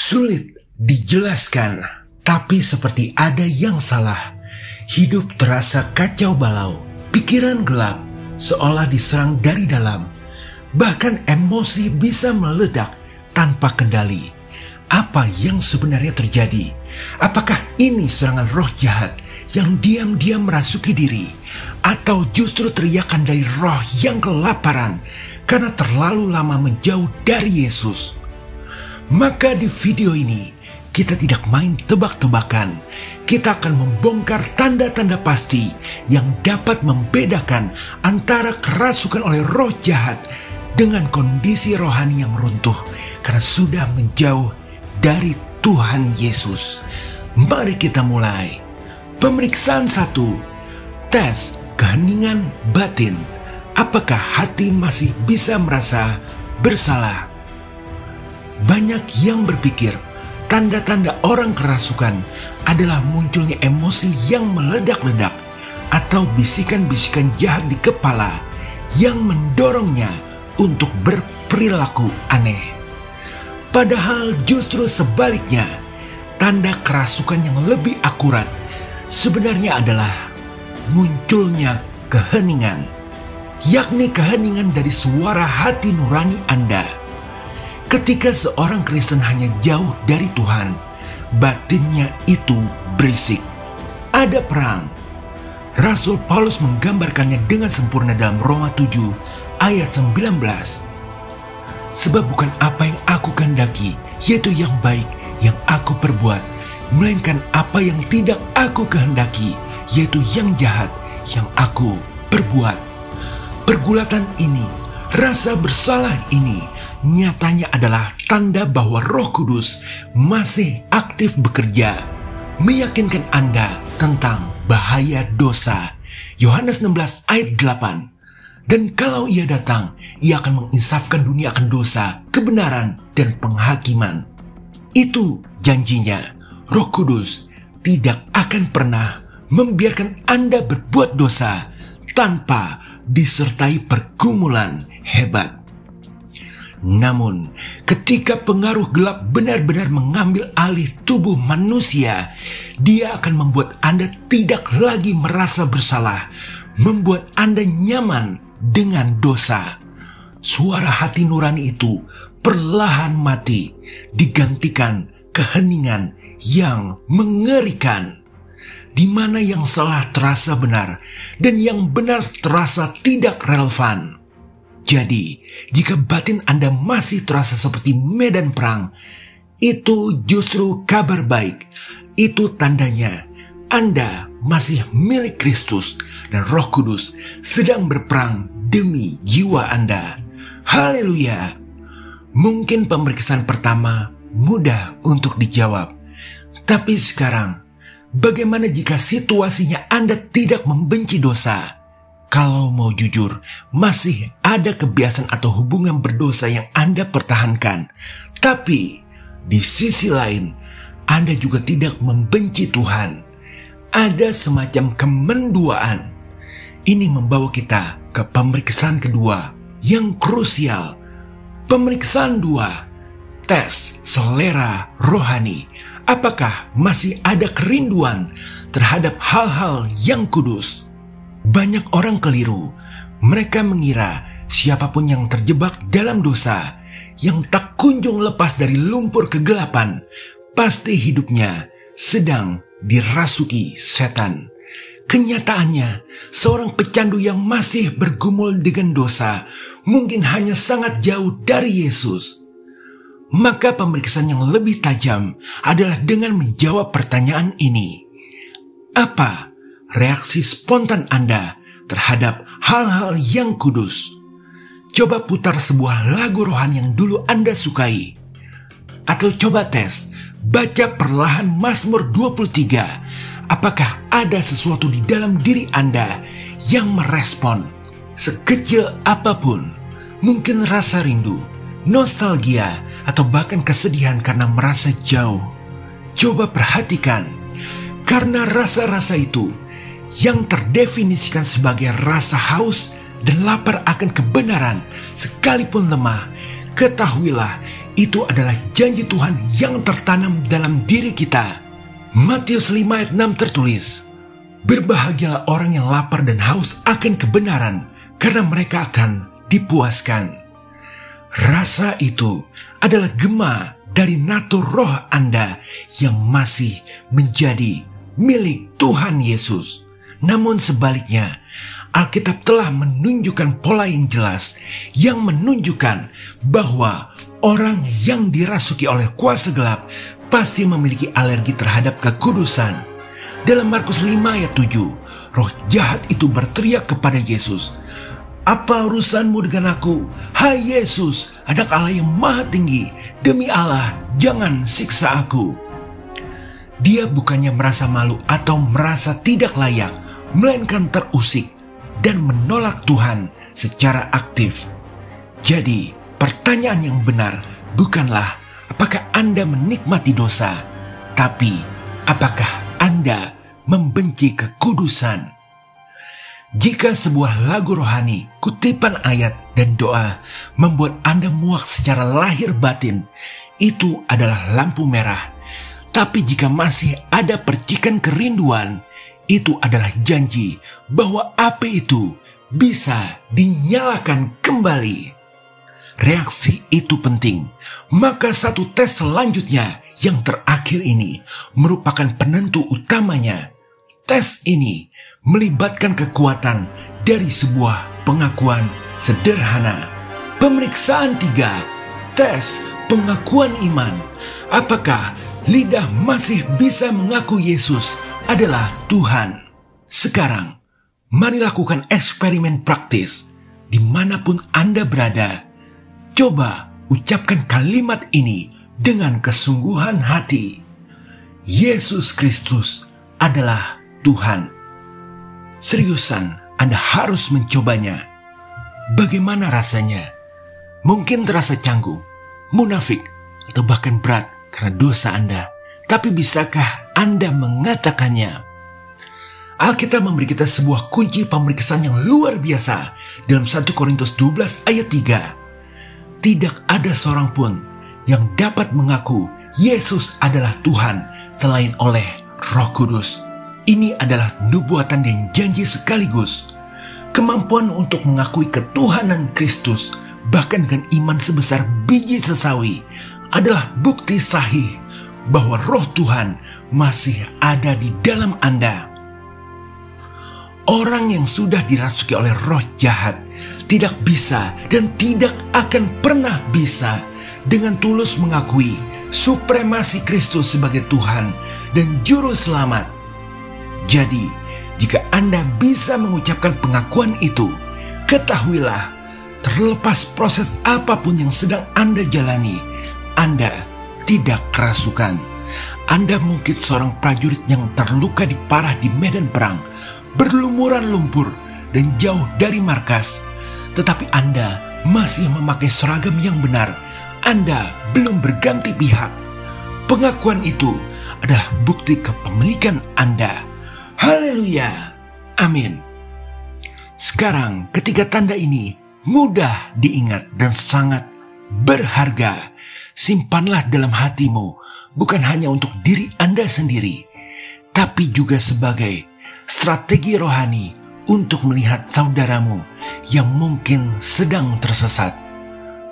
Sulit dijelaskan, tapi seperti ada yang salah. Hidup terasa kacau balau, pikiran gelap, seolah diserang dari dalam. Bahkan emosi bisa meledak tanpa kendali. Apa yang sebenarnya terjadi? Apakah ini serangan roh jahat yang diam-diam merasuki diri? Atau justru teriakan dari roh yang kelaparan karena terlalu lama menjauh dari Yesus? Maka di video ini, kita tidak main tebak-tebakan. Kita akan membongkar tanda-tanda pasti yang dapat membedakan antara kerasukan oleh roh jahat dengan kondisi rohani yang runtuh karena sudah menjauh dari Tuhan Yesus. Mari kita mulai. Pemeriksaan 1. Tes keheningan batin. Apakah hati masih bisa merasa bersalah? Banyak yang berpikir tanda-tanda orang kerasukan adalah munculnya emosi yang meledak-ledak atau bisikan-bisikan jahat di kepala yang mendorongnya untuk berperilaku aneh. Padahal justru sebaliknya, tanda kerasukan yang lebih akurat sebenarnya adalah munculnya keheningan, yakni keheningan dari suara hati nurani Anda. Ketika seorang Kristen hanya jauh dari Tuhan, batinnya itu berisik. Ada perang. Rasul Paulus menggambarkannya dengan sempurna dalam Roma 7 ayat 19. Sebab bukan apa yang aku kehendaki, yaitu yang baik yang aku perbuat, melainkan apa yang tidak aku kehendaki, yaitu yang jahat yang aku perbuat. Pergulatan ini, rasa bersalah ini, nyatanya adalah tanda bahwa Roh Kudus masih aktif bekerja, meyakinkan Anda tentang bahaya dosa. Yohanes 16 ayat 8. Dan kalau ia datang, ia akan menginsafkan dunia akan dosa, kebenaran, dan penghakiman. Itu janjinya. Roh Kudus tidak akan pernah membiarkan Anda berbuat dosa tanpa disertai pergumulan hebat. Namun, ketika pengaruh gelap benar-benar mengambil alih tubuh manusia, dia akan membuat Anda tidak lagi merasa bersalah, membuat Anda nyaman dengan dosa. Suara hati nurani itu perlahan mati, digantikan keheningan yang mengerikan, di mana yang salah terasa benar dan yang benar terasa tidak relevan. Jadi, jika batin Anda masih terasa seperti medan perang, itu justru kabar baik. Itu tandanya Anda masih milik Kristus dan Roh Kudus sedang berperang demi jiwa Anda. Haleluya! Mungkin pemeriksaan pertama mudah untuk dijawab. Tapi sekarang, bagaimana jika situasinya Anda tidak membenci dosa? Kalau mau jujur, masih ada kebiasaan atau hubungan berdosa yang Anda pertahankan. Tapi, di sisi lain, Anda juga tidak membenci Tuhan. Ada semacam kemenduaan. Ini membawa kita ke pemeriksaan kedua yang krusial. Pemeriksaan 2. Tes selera rohani. Apakah masih ada kerinduan terhadap hal-hal yang kudus? Banyak orang keliru. Mereka mengira siapapun yang terjebak dalam dosa, yang tak kunjung lepas dari lumpur kegelapan, pasti hidupnya sedang dirasuki setan. Kenyataannya, seorang pecandu yang masih bergumul dengan dosa mungkin hanya sangat jauh dari Yesus. Maka pemeriksaan yang lebih tajam adalah dengan menjawab pertanyaan ini. Apa reaksi spontan Anda terhadap hal-hal yang kudus? Coba putar sebuah lagu rohani yang dulu Anda sukai. Atau coba tes, baca perlahan Mazmur 23. Apakah ada sesuatu di dalam diri Anda yang merespon? Sekecil apapun, mungkin rasa rindu, nostalgia, atau bahkan kesedihan karena merasa jauh. Coba perhatikan, karena rasa-rasa itu yang terdefinisikan sebagai rasa haus dan lapar akan kebenaran sekalipun lemah, ketahuilah itu adalah janji Tuhan yang tertanam dalam diri kita. Matius 5 ayat 6 tertulis, "Berbahagialah orang yang lapar dan haus akan kebenaran, karena mereka akan dipuaskan." Rasa itu adalah gema dari natur roh Anda yang masih menjadi milik Tuhan Yesus. Namun sebaliknya, Alkitab telah menunjukkan pola yang jelas yang menunjukkan bahwa orang yang dirasuki oleh kuasa gelap pasti memiliki alergi terhadap kekudusan. Dalam Markus 5 ayat 7, roh jahat itu berteriak kepada Yesus, "Apa urusanmu dengan aku, hai Yesus, Anak Allah yang maha tinggi? Demi Allah, jangan siksa aku." Dia bukannya merasa malu atau merasa tidak layak, melainkan terusik dan menolak Tuhan secara aktif. Jadi, pertanyaan yang benar bukanlah apakah Anda menikmati dosa, tapi apakah Anda membenci kekudusan. Jika sebuah lagu rohani, kutipan ayat, dan doa membuat Anda muak secara lahir batin, itu adalah lampu merah. Tapi jika masih ada percikan kerinduan, itu adalah janji bahwa api itu bisa dinyalakan kembali. Reaksi itu penting, maka satu tes selanjutnya yang terakhir ini merupakan penentu utamanya. Tes ini melibatkan kekuatan dari sebuah pengakuan sederhana. Pemeriksaan 3, tes pengakuan iman. Apakah lidah masih bisa mengaku Yesus adalah Tuhan? Sekarang, mari lakukan eksperimen praktis dimanapun Anda berada. Coba ucapkan kalimat ini dengan kesungguhan hati. Yesus Kristus adalah Tuhan. Seriusan, Anda harus mencobanya. Bagaimana rasanya? Mungkin terasa canggung, munafik, atau bahkan berat karena dosa Anda. Tapi bisakah Anda mengatakannya? Alkitab memberi kita sebuah kunci pemeriksaan yang luar biasa dalam 1 Korintus 12 ayat 3. Tidak ada seorang pun yang dapat mengaku Yesus adalah Tuhan selain oleh Roh Kudus. Ini adalah nubuatan dan janji sekaligus. Kemampuan untuk mengakui ketuhanan Kristus, bahkan dengan iman sebesar biji sesawi, adalah bukti sahih bahwa Roh Tuhan masih ada di dalam Anda. Orang yang sudah dirasuki oleh roh jahat tidak bisa dan tidak akan pernah bisa dengan tulus mengakui supremasi Kristus sebagai Tuhan dan Juru Selamat. Jadi, jika Anda bisa mengucapkan pengakuan itu, ketahuilah, terlepas proses apapun yang sedang Anda jalani, Anda tidak kerasukan. Anda mungkin seorang prajurit yang terluka parah di medan perang, berlumuran lumpur dan jauh dari markas, tetapi Anda masih memakai seragam yang benar. Anda belum berganti pihak. Pengakuan itu adalah bukti kepemilikan Anda. Haleluya, amin. Sekarang ketiga tanda ini mudah diingat dan sangat berharga. Simpanlah dalam hatimu, bukan hanya untuk diri Anda sendiri, tapi juga sebagai strategi rohani untuk melihat saudaramu yang mungkin sedang tersesat.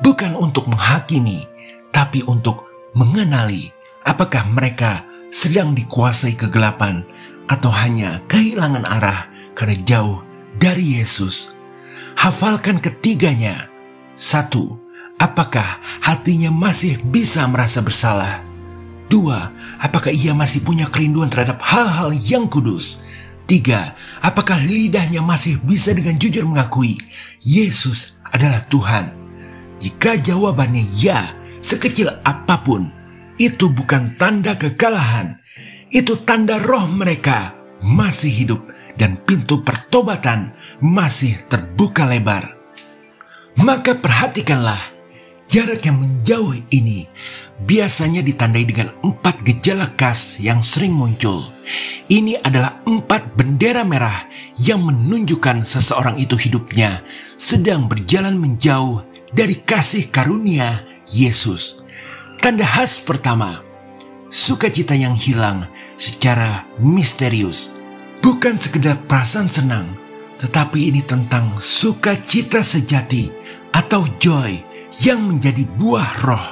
Bukan untuk menghakimi, tapi untuk mengenali apakah mereka sedang dikuasai kegelapan atau hanya kehilangan arah karena jauh dari Yesus. Hafalkan ketiganya. 1. Apakah hatinya masih bisa merasa bersalah? 2. Apakah ia masih punya kerinduan terhadap hal-hal yang kudus? 3. Apakah lidahnya masih bisa dengan jujur mengakui Yesus adalah Tuhan? Jika jawabannya ya, sekecil apapun, itu bukan tanda kekalahan. Itu tanda roh mereka masih hidup dan pintu pertobatan masih terbuka lebar. Maka perhatikanlah, jarak yang menjauh ini biasanya ditandai dengan 4 gejala khas yang sering muncul. Ini adalah 4 bendera merah yang menunjukkan seseorang itu hidupnya sedang berjalan menjauh dari kasih karunia Yesus. Tanda khas pertama, sukacita yang hilang secara misterius. Bukan sekedar perasaan senang, tetapi ini tentang sukacita sejati atau joy yang menjadi buah roh.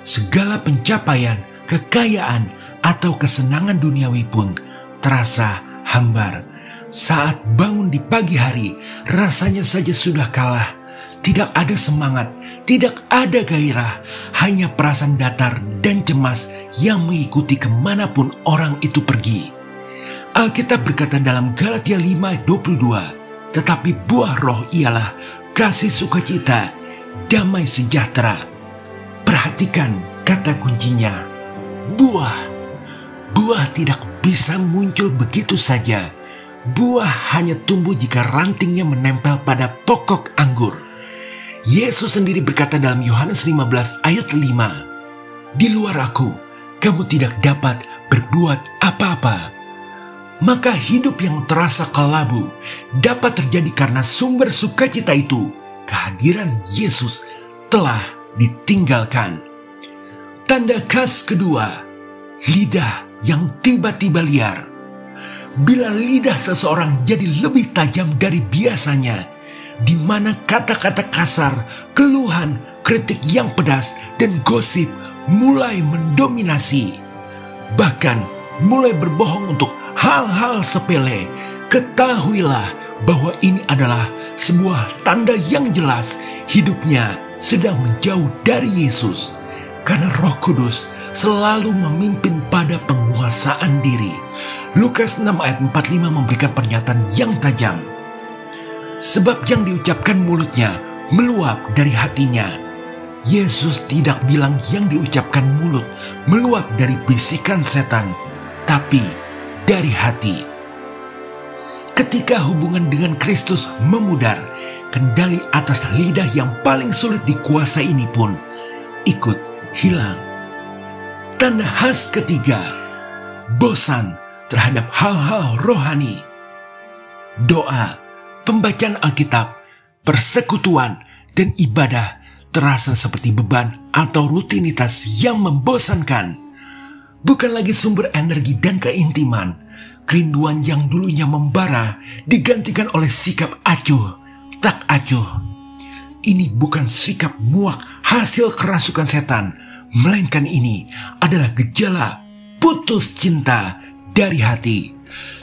Segala pencapaian, kekayaan, atau kesenangan duniawi pun terasa hambar. Saat bangun di pagi hari, rasanya saja sudah kalah. Tidak ada semangat, tidak ada gairah, hanya perasaan datar dan cemas yang mengikuti kemanapun orang itu pergi. Alkitab berkata dalam Galatia 5:22, tetapi buah roh ialah kasih sukacita, damai sejahtera. Perhatikan kata kuncinya, buah. Buah tidak bisa muncul begitu saja. Buah hanya tumbuh jika rantingnya menempel pada pokok anggur. Yesus sendiri berkata dalam Yohanes 15 ayat 5, di luar aku, kamu tidak dapat berbuat apa-apa. Maka hidup yang terasa kelabu dapat terjadi karena sumber sukacita itu, kehadiran Yesus, telah ditinggalkan. Tanda khas kedua, lidah yang tiba-tiba liar. Bila lidah seseorang jadi lebih tajam dari biasanya, di mana kata-kata kasar, keluhan, kritik yang pedas, dan gosip mulai mendominasi. Bahkan mulai berbohong untuk hal-hal sepele, ketahuilah bahwa ini adalah sebuah tanda yang jelas hidupnya sedang menjauh dari Yesus. Karena Roh Kudus selalu memimpin pada penguasaan diri. Lukas 6 ayat 45 memberikan pernyataan yang tajam. Sebab yang diucapkan mulutnya meluap dari hatinya. Yesus tidak bilang yang diucapkan mulut meluap dari bisikan setan, tapi dari hati. Ketika hubungan dengan Kristus memudar, kendali atas lidah yang paling sulit dikuasai ini pun ikut hilang. Tanda khas ketiga, bosan terhadap hal-hal rohani. Doa, pembacaan Alkitab, persekutuan, dan ibadah terasa seperti beban atau rutinitas yang membosankan. Bukan lagi sumber energi dan keintiman. Kerinduan yang dulunya membara digantikan oleh sikap acuh, tak acuh. Ini bukan sikap muak hasil kerasukan setan, melainkan ini adalah gejala putus cinta dari hati.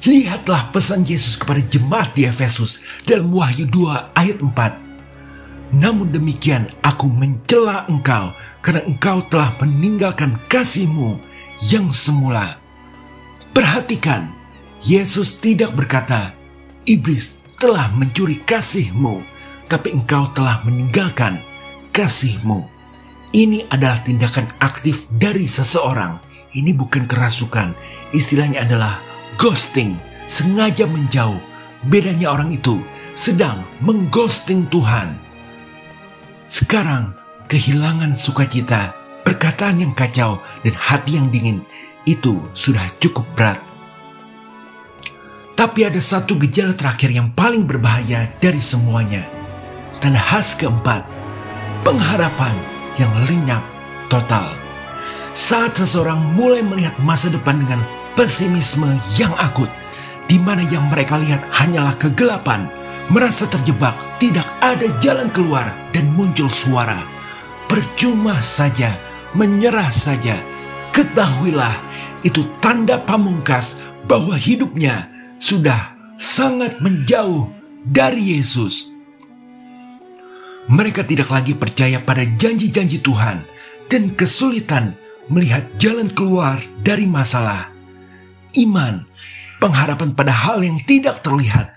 Lihatlah pesan Yesus kepada jemaat di Efesus dalam Wahyu 2 ayat 4. Namun demikian aku mencela engkau karena engkau telah meninggalkan kasihmu yang semula. Perhatikan, Yesus tidak berkata, iblis telah mencuri kasihmu, tapi engkau telah meninggalkan kasihmu. Ini adalah tindakan aktif dari seseorang. Ini bukan kerasukan. Istilahnya adalah ghosting, sengaja menjauh. Bedanya orang itu sedang mengghosting Tuhan. Sekarang, kehilangan sukacita, perkataan yang kacau, dan hati yang dingin, itu sudah cukup berat. Tapi ada satu gejala terakhir yang paling berbahaya dari semuanya. Tanda khas keempat, pengharapan yang lenyap total. Saat seseorang mulai melihat masa depan dengan pesimisme yang akut, di mana yang mereka lihat hanyalah kegelapan, merasa terjebak, tidak ada jalan keluar, dan muncul suara, percuma saja, menyerah saja. Ketahuilah, itu tanda pamungkas bahwa hidupnya sudah sangat menjauh dari Yesus. Mereka tidak lagi percaya pada janji-janji Tuhan dan kesulitan melihat jalan keluar dari masalah. Iman, pengharapan pada hal yang tidak terlihat,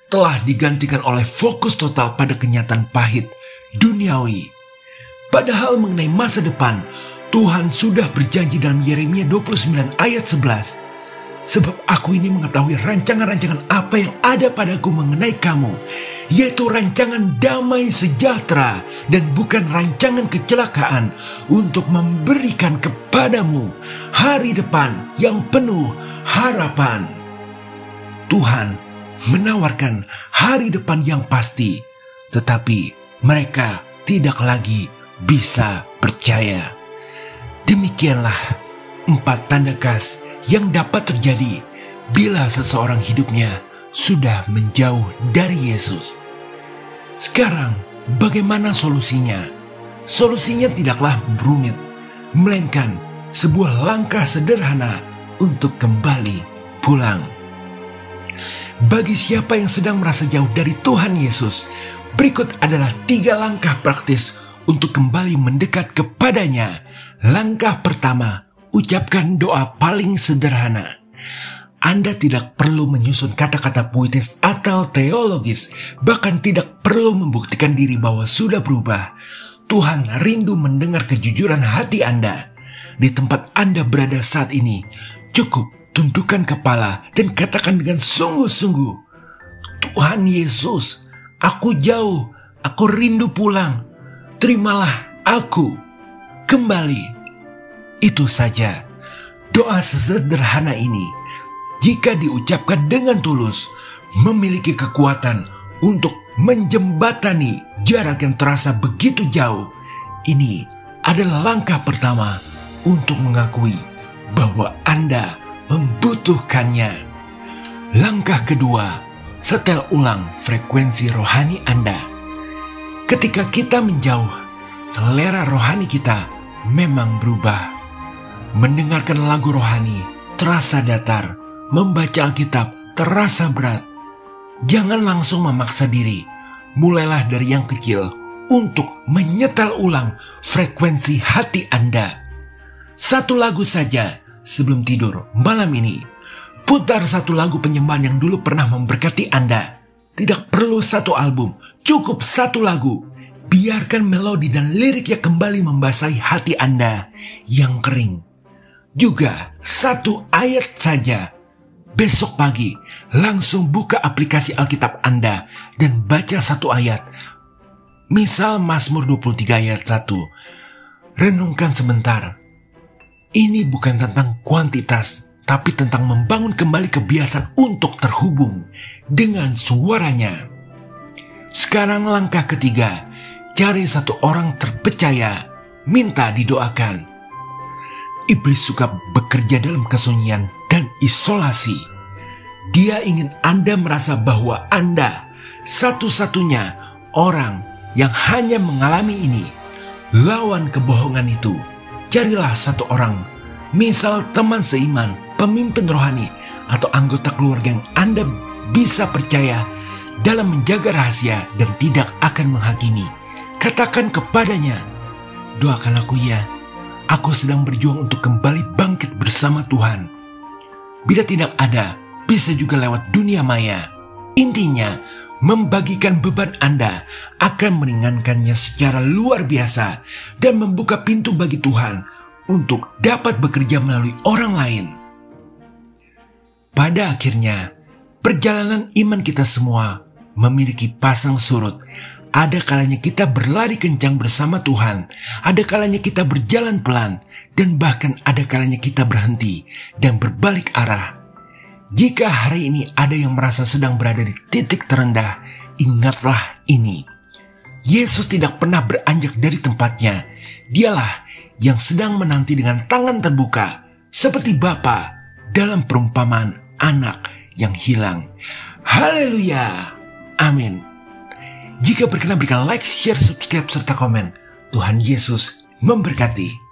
telah digantikan oleh fokus total pada kenyataan pahit duniawi. Padahal mengenai masa depan, Tuhan sudah berjanji dalam Yeremia 29 ayat 11. Sebab aku ini mengetahui rancangan-rancangan apa yang ada padaku mengenai kamu, yaitu rancangan damai sejahtera dan bukan rancangan kecelakaan, untuk memberikan kepadamu hari depan yang penuh harapan. Tuhan menawarkan hari depan yang pasti, tetapi mereka tidak lagi bisa percaya. Demikianlah 4 tanda khas yang dapat terjadi bila seseorang hidupnya sudah menjauh dari Yesus. Sekarang, bagaimana solusinya? Solusinya tidaklah rumit, melainkan sebuah langkah sederhana untuk kembali pulang. Bagi siapa yang sedang merasa jauh dari Tuhan Yesus, berikut adalah 3 langkah praktis untuk kembali mendekat kepadanya. Langkah pertama, ucapkan doa paling sederhana. Anda tidak perlu menyusun kata-kata puitis atau teologis, bahkan tidak perlu membuktikan diri bahwa sudah berubah. Tuhan rindu mendengar kejujuran hati Anda. Di tempat Anda berada saat ini, cukup tundukkan kepala dan katakan dengan sungguh-sungguh, Tuhan Yesus, aku jauh, aku rindu pulang. Terimalah aku kembali. Itu saja. Doa sesederhana ini, jika diucapkan dengan tulus, memiliki kekuatan untuk menjembatani jarak yang terasa begitu jauh. Ini adalah langkah pertama untuk mengakui bahwa Anda membutuhkannya. Langkah kedua, setel ulang frekuensi rohani Anda. Ketika kita menjauh, selera rohani kita memang berubah. Mendengarkan lagu rohani terasa datar, membaca Alkitab terasa berat. Jangan langsung memaksa diri, mulailah dari yang kecil untuk menyetel ulang frekuensi hati Anda. 1 lagu saja. Sebelum tidur malam ini, putar 1 lagu penyembahan yang dulu pernah memberkati Anda. Tidak perlu 1 album, cukup 1 lagu. Biarkan melodi dan liriknya kembali membasahi hati Anda yang kering. Juga 1 ayat saja. Besok pagi, langsung buka aplikasi Alkitab Anda dan baca 1 ayat. Misal Mazmur 23 ayat 1. Renungkan sebentar. Ini bukan tentang kuantitas, tapi tentang membangun kembali kebiasaan untuk terhubung dengan suaranya. Sekarang langkah ketiga, cari 1 orang terpercaya, minta didoakan. Iblis suka bekerja dalam kesunyian dan isolasi. Dia ingin Anda merasa bahwa Anda satu-satunya orang yang hanya mengalami ini. Lawan kebohongan itu. Carilah 1 orang, misal teman seiman, pemimpin rohani, atau anggota keluarga yang Anda bisa percaya dalam menjaga rahasia dan tidak akan menghakimi. Katakan kepadanya, doakan aku ya, aku sedang berjuang untuk kembali bangkit bersama Tuhan. Bila tidak ada, bisa juga lewat dunia maya. Intinya, membagikan beban Anda akan meringankannya secara luar biasa dan membuka pintu bagi Tuhan untuk dapat bekerja melalui orang lain. Pada akhirnya, perjalanan iman kita semua memiliki pasang surut. Ada kalanya kita berlari kencang bersama Tuhan, ada kalanya kita berjalan pelan, dan bahkan ada kalanya kita berhenti dan berbalik arah. Jika hari ini ada yang merasa sedang berada di titik terendah, ingatlah ini. Yesus tidak pernah beranjak dari tempatnya. Dialah yang sedang menanti dengan tangan terbuka, seperti Bapa dalam perumpamaan anak yang hilang. Haleluya. Amin. Jika berkenan berikan like, share, subscribe, serta komen. Tuhan Yesus memberkati.